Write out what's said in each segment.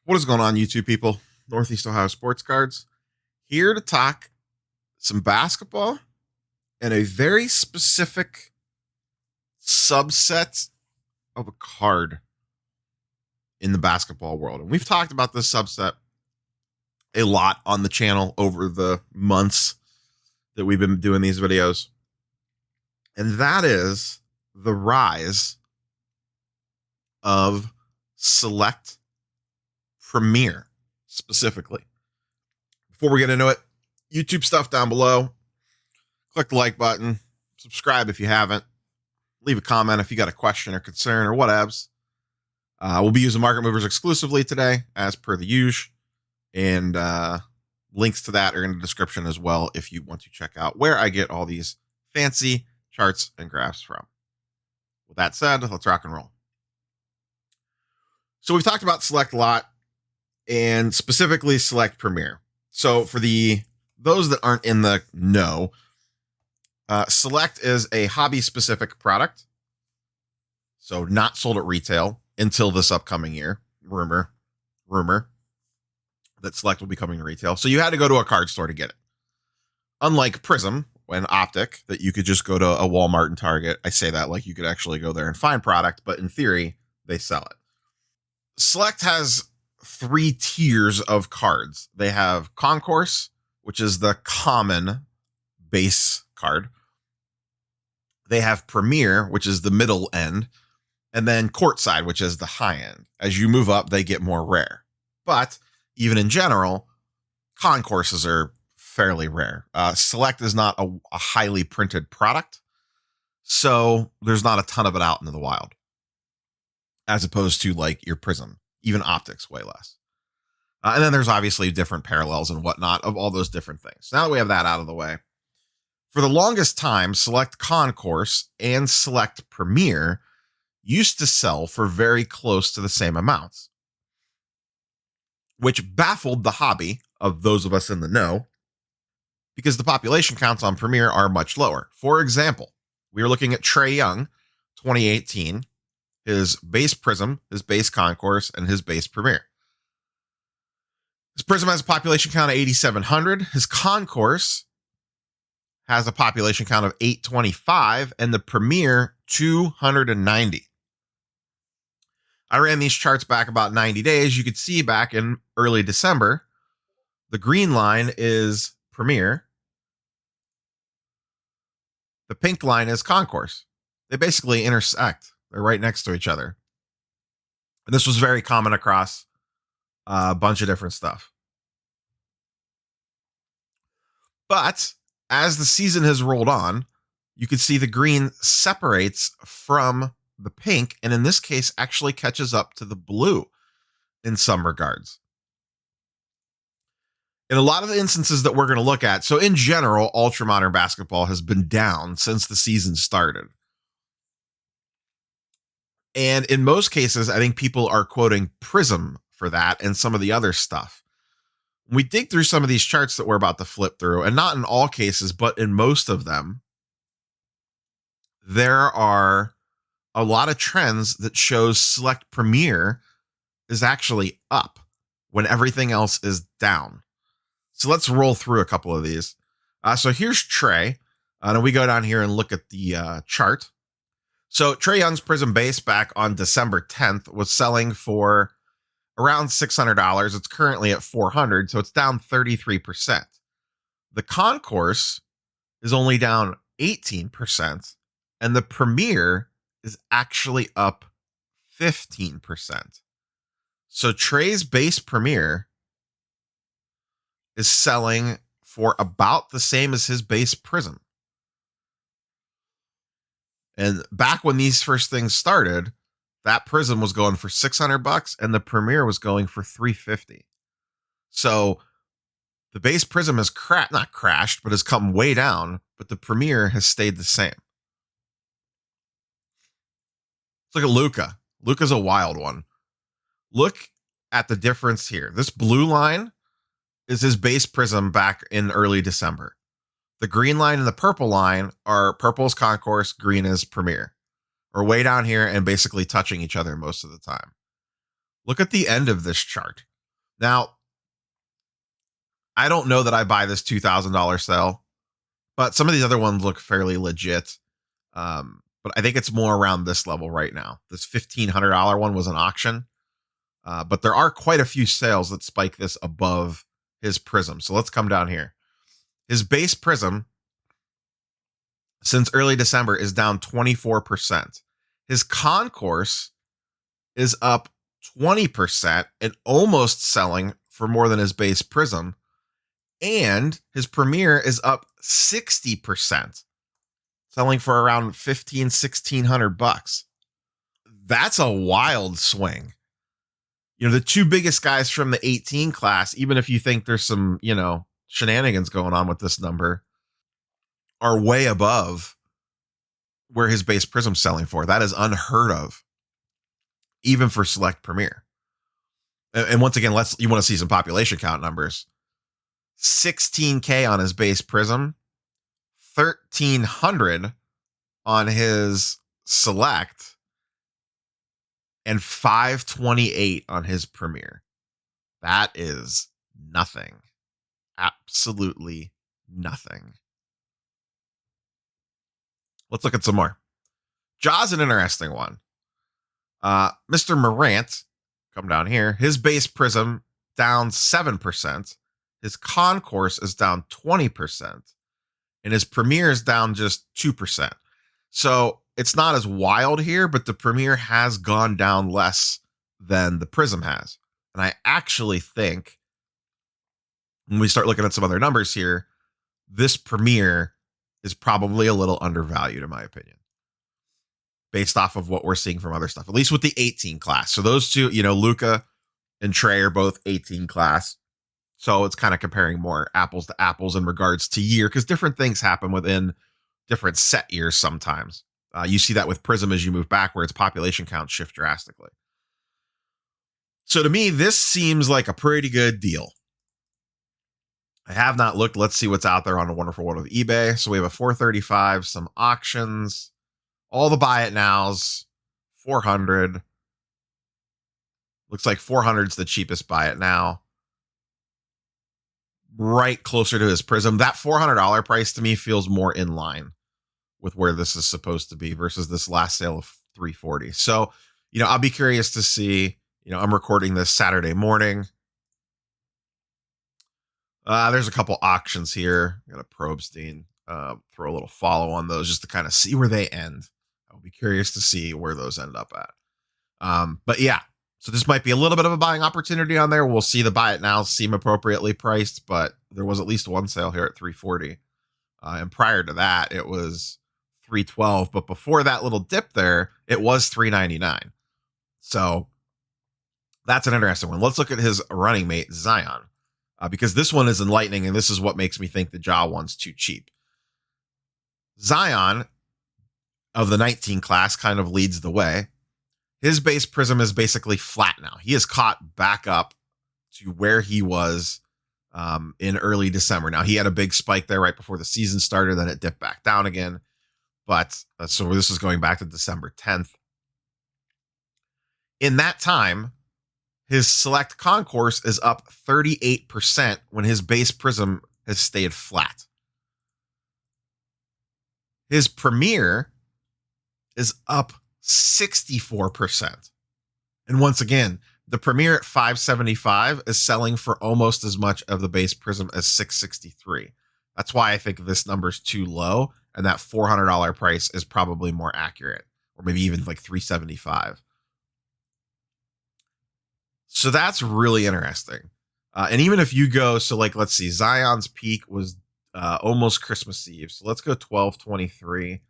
What is going on, YouTube people? Northeast Ohio Sports Cards here to talk some basketball and a very specific subset of a card in the basketball world. And we've talked about this subset a lot on the channel over the months that we've been doing these videos. And that is the rise of select Premier specifically. Before we get into it, YouTube stuff down below. Click the like button. Subscribe if you haven't. Leave a comment if you got a question or concern or whatevs. We'll be using market movers exclusively today, as per the usual. And links to that are in the description as well if you want to check out where I get all these fancy charts and graphs from. With that said, let's rock and roll. So we've talked about select a lot, and specifically select Premier. So for those that aren't in the know, select is a hobby specific product. So not sold at retail until this upcoming year. Rumor that select will be coming to retail. So you had to go to a card store to get it. Unlike Prizm and Optic, that you could just go to a Walmart and Target. I say that like you could actually go there and find product, but in theory, they sell it. Select has 3 tiers of cards. They have Concourse, which is the common base card. They have Premier, which is the middle end, and then Courtside, which is the high end. As you move up, they get more rare. But even in general, Concourses are fairly rare. Select is not a highly printed product, so there's not a ton of it out into the wild, as opposed to like your Prizm. Even Optics, way less. And then there's obviously different parallels and whatnot of all those different things. Now that we have that out of the way, for the longest time, Select Concourse and Select Premier used to sell for very close to the same amounts, which baffled the hobby of those of us in the know, because the population counts on Premier are much lower. For example, we are looking at Trey Young, 2018, his base Prizm, his base Concourse, and his base Premier. His Prizm has a population count of 8,700. His Concourse has a population count of 825, and the Premier 290. I ran these charts back about 90 days. You could see back in early December, the green line is Premier. The pink line is Concourse. They basically intersect. They're right next to each other. And this was very common across a bunch of different stuff. But as the season has rolled on, you can see the green separates from the pink, and in this case actually catches up to the blue in some regards. In a lot of the instances that we're going to look at, so in general, ultra modern basketball has been down since the season started. And in most cases, I think people are quoting Prizm for that and some of the other stuff. We dig through some of these charts that we're about to flip through, and not in all cases, but in most of them, there are a lot of trends that shows Select Premier is actually up when everything else is down. So let's roll through a couple of these. So here's Trey. And we go down here and look at the chart. So Trey Young's Prizm base back on December 10th was selling for around $600. It's currently at $400, so it's down 33%. The Concourse is only down 18%, and the Premier is actually up 15%. So Trey's base Premier is selling for about the same as his base Prizm. And back when these first things started, that Prizm was going for $600 and the Premier was going for $350. So the base Prizm has not crashed, but has come way down, but the Premier has stayed the same. Let's look at Luka. Luka's a wild one. Look at the difference here. This blue line is his base Prizm back in early December. The green line and the purple line are purple is Concourse, green is Premier. We're way down here and basically touching each other most of the time. Look at the end of this chart. Now, I don't know that I buy this $2,000 sale, but some of these other ones look fairly legit. But I think it's more around this level right now. This $1,500 one was an auction, but there are quite a few sales that spike this above his Prizm. So let's come down here. His base Prizm since early December is down 24%. His concourse is up 20% and almost selling for more than his base Prizm. And his Premier is up 60%, selling for around $1,600. That's a wild swing. You know, the two biggest guys from the 18 class, even if you think there's some, shenanigans going on with this number, are way above where his base Prizm's selling for. That is unheard of, even for select Premier. And once again, you want to see some population count numbers. 16K on his base Prizm, 1,300 on his select, and 528 on his Premier. That is nothing. Absolutely nothing. Let's look at some more. Jaw's an interesting one. Mr. Morant, come down here. His base Prizm down 7%. His concourse is down 20%. And his Premier is down just 2%. So it's not as wild here, but the Premier has gone down less than the Prizm has. And I actually think when we start looking at some other numbers here, this Premier is probably a little undervalued, in my opinion, based off of what we're seeing from other stuff, at least with the 18 class. So those two, Luka and Trey are both 18 class. So it's kind of comparing more apples to apples in regards to year, because different things happen within different set years sometimes. You see that with Prizm as you move backwards, population counts shift drastically. So to me, this seems like a pretty good deal. I have not looked. Let's see what's out there on the wonderful world of eBay. So we have a 435, some auctions, all the buy it nows, 400. Looks like 400 is the cheapest buy it now. Right closer to his Prizm. That $400 price to me feels more in line with where this is supposed to be versus this last sale of 340. So, I'll be curious to see. I'm recording this Saturday morning. There's a couple auctions here. Got a Probstein. Throw a little follow on those just to kind of see where they end. I'll be curious to see where those end up at. But yeah, so this might be a little bit of a buying opportunity on there. We'll see. The buy it now seem appropriately priced, but there was at least one sale here at 340. And prior to that, it was 312. But before that little dip there, it was 399. So that's an interesting one. Let's look at his running mate, Zion, because this one is enlightening, and this is what makes me think the Jaw one's too cheap. Zion of the 19 class kind of leads the way. His base Prizm is basically flat now. He is caught back up to where he was in early December. Now, he had a big spike there right before the season started, then it dipped back down again. But so this is going back to December 10th. In that time, his select concourse is up 38% when his base Prizm has stayed flat. His Premier is up 64%. And once again, the Premier at 575 is selling for almost as much of the base Prizm as 663. That's why I think this number is too low, and that $400 price is probably more accurate, or maybe even like 375. So that's really interesting. And even if you go, so like, let's see, Zion's peak was almost Christmas Eve. So let's go 12/23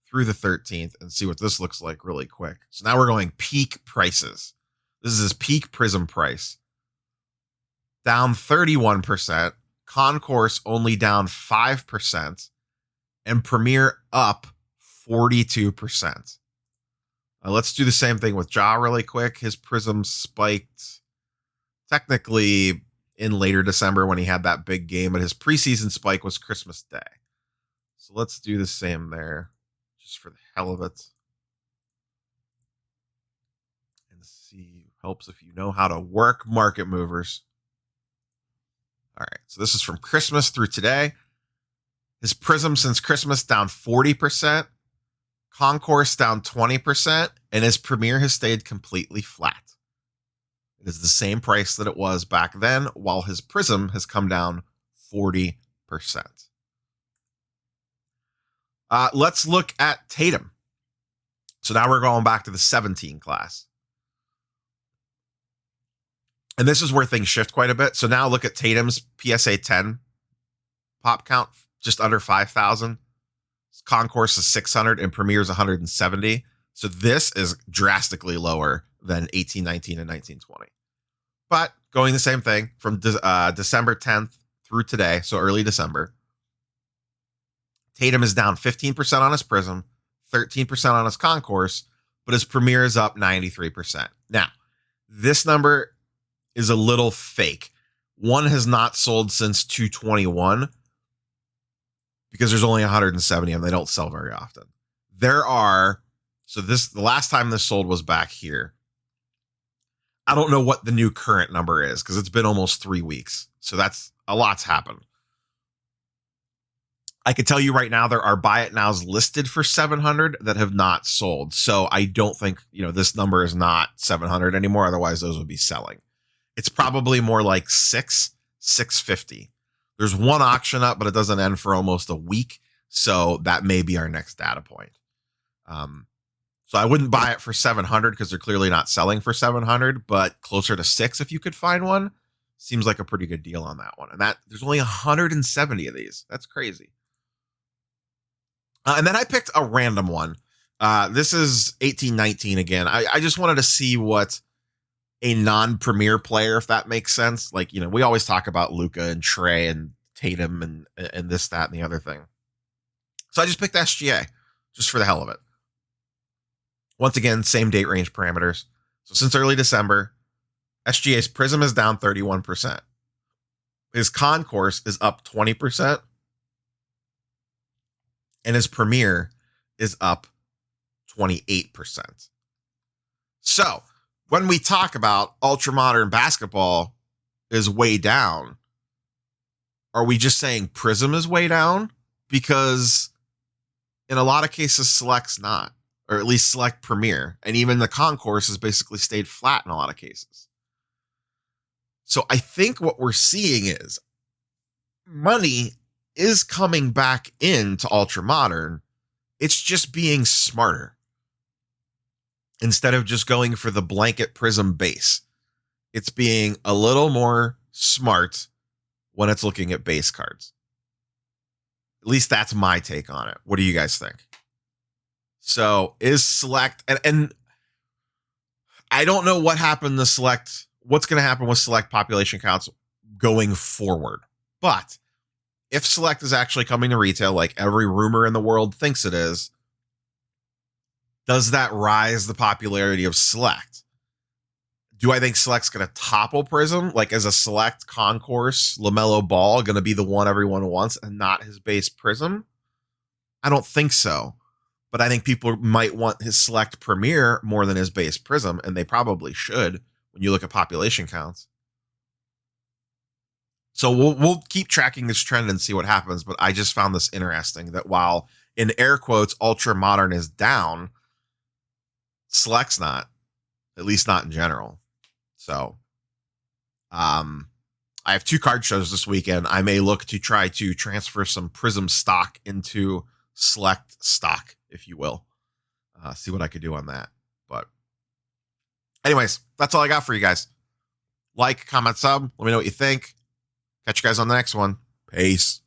through the 13th and see what this looks like really quick. So now we're going peak prices. This is his peak Prizm price. Down 31%. Concourse only down 5%. And Premier up 42%. Let's do the same thing with Jaw really quick. His Prizm spiked technically in later December when he had that big game, but his preseason spike was Christmas Day. So let's do the same there, just for the hell of it. And see, helps if you know how to work market movers. All right. So this is from Christmas through today. His Prizm since Christmas down 40%. Concourse down 20%. And his Premier has stayed completely flat. It is the same price that it was back then, while his Prizm has come down 40%. Let's look at Tatum. So now we're going back to the 17 class. And this is where things shift quite a bit. So now look at Tatum's PSA 10 pop count, just under 5,000. Concourse is 600 and Premier is 170. So this is drastically lower than 18, 19, and 19, 20. But going the same thing from December 10th through today, so early December, Tatum is down 15% on his Prizm, 13% on his Concourse, but his Premier is up 93%. Now, this number is a little fake. One has not sold since 221 because there's only 170 and they don't sell very often. The last time this sold was back here. I don't know what the new current number is because it's been almost 3 weeks. So that's a lot's happened. I can tell you right now, there are buy it nows listed for 700 that have not sold. So I don't think, this number is not 700 anymore. Otherwise those would be selling. It's probably more like 650. There's one auction up, but it doesn't end for almost a week. So that may be our next data point. So I wouldn't buy it for 700 because they're clearly not selling for 700, but closer to 6 if you could find one. Seems like a pretty good deal on that one. And there's only 170 of these. That's crazy. And then I picked a random one. This is 1819 again. I just wanted to see what a non-premier player, if that makes sense. Like, we always talk about Luka and Trey and Tatum and this, that, and the other thing. So I just picked SGA just for the hell of it. Once again, same date range parameters. So since early December, SGA's Prizm is down 31%. His Concourse is up 20%. And his Premier is up 28%. So when we talk about ultra modern basketball is way down, are we just saying Prizm is way down? Because in a lot of cases, Select's not, or at least Select Premier. And even the Concourse has basically stayed flat in a lot of cases. So I think what we're seeing is money is coming back into ultra modern. It's just being smarter. Instead of just going for the blanket Prizm base, it's being a little more smart when it's looking at base cards. At least that's my take on it. What do you guys think? So is Select, and I don't know what happened to Select, what's going to happen with Select population counts going forward. But if Select is actually coming to retail, like every rumor in the world thinks it is, does that rise the popularity of Select? Do I think Select's going to topple Prizm? Like, as a Select Concourse, LaMelo Ball going to be the one everyone wants and not his base Prizm? I don't think so. But I think people might want his Select Premier more than his base Prizm, and they probably should when you look at population counts. So we'll keep tracking this trend and see what happens. But I just found this interesting that while in air quotes, ultra modern is down, Select's not, at least not in general. So I have 2 card shows this weekend. I may look to try to transfer some Prizm stock into Select stock, if you will. See what I could do on that. But anyways, that's all I got for you guys. Like, comment, sub. Let me know what you think. Catch you guys on the next one. Peace.